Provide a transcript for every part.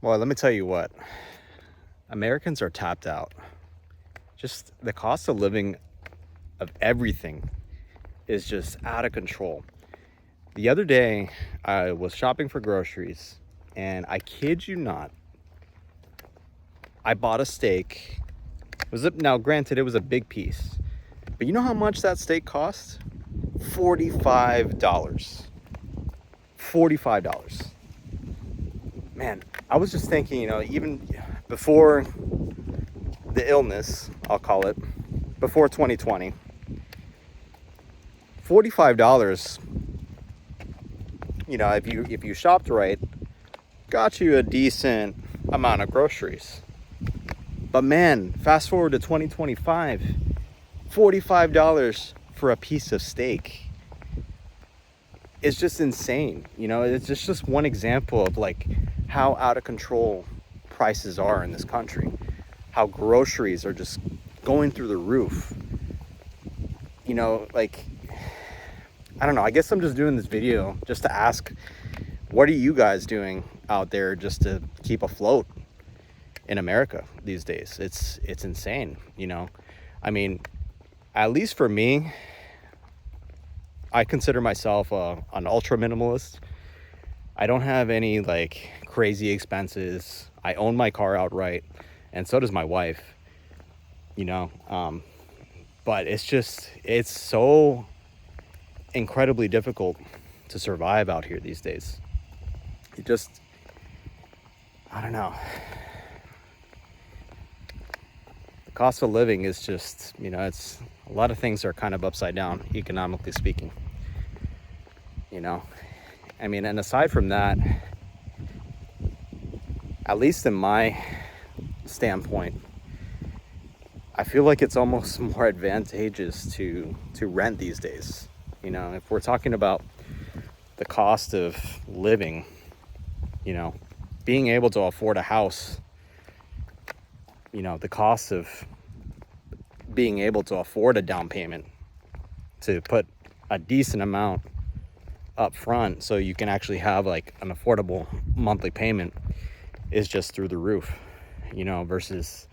Well, let me tell you what, Americans are tapped out. Just the cost of living of everything is just out of control. The other day, I was shopping for groceries, and I kid you not, I bought a steak. Now, granted, it was a big piece, but you know how much that steak cost? $45. $45. Man, I was just thinking, even before the illness, I'll call it, before 2020, $45, if you shopped right, got you a decent amount of groceries. But man, fast forward to 2025, $45 for a piece of steak is just insane. It's just one example of like how out of control prices are in this country, how groceries are just going through the roof. I don't know, I guess I'm just doing this video just to ask, what are you guys doing out there just to keep afloat in America these days? It's insane. I mean, at least for me, I consider myself an ultra minimalist. I don't have any like crazy expenses. I own my car outright, and so does my wife. But it's so incredibly difficult to survive out here these days. I don't know. The cost of living is just, it's a lot of things are kind of upside down, economically speaking. I mean, and aside from that, at least in my standpoint, I feel like it's almost more advantageous to rent these days. If we're talking about the cost of living, being able to afford a house, the cost of being able to afford a down payment, to put a decent amount up front so you can actually have like an affordable monthly payment is just through the roof, versus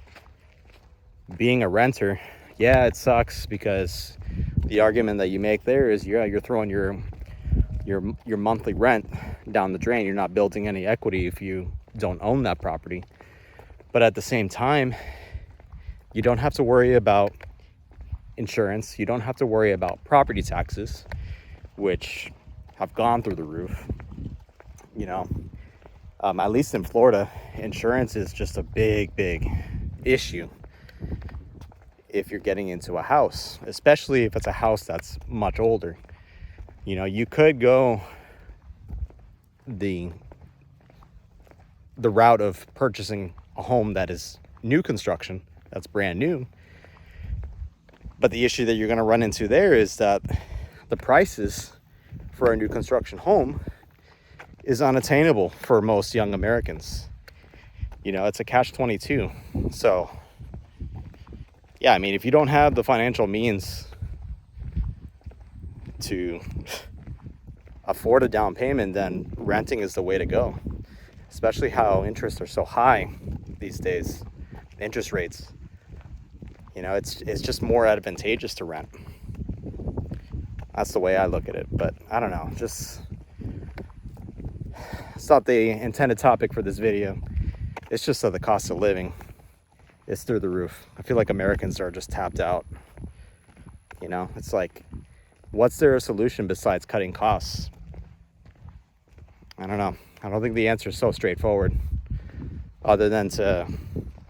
being a renter. Yeah, it sucks because the argument that you make there is, you're throwing your monthly rent down the drain. You're not building any equity if you don't own that property. But at the same time, you don't have to worry about insurance. You don't have to worry about property taxes, which have gone through the roof. At least in Florida, insurance is just a big issue if you're getting into a house, especially if it's a house that's much older. You could go the route of purchasing a home that is new construction, that's brand new. But the issue that you're going to run into there is that the prices for a new construction home is unattainable for most young Americans. It's a catch-22. So yeah, I mean, if you don't have the financial means to afford a down payment, then renting is the way to go, especially how interests are so high these days. Interest rates, it's just more advantageous to rent. That's the way I look at it. But I don't know, it's not the intended topic for this video. It's just that the cost of living is through the roof. I feel like Americans are just tapped out. It's like, what's their solution besides cutting costs? I don't know. I don't think the answer is so straightforward, other than to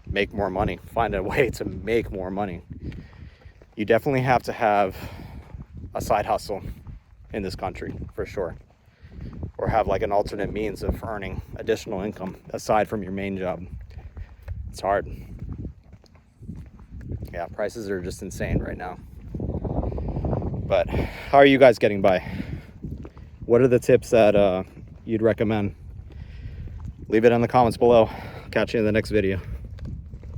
make more money, find a way to make more money. You definitely have to have a side hustle in this country, for sure, or have like an alternate means of earning additional income aside from your main job. It's hard. Yeah, prices are just insane right now. But how are you guys getting by? What are the tips that you'd recommend? Leave it in the comments below. Catch you in the next video.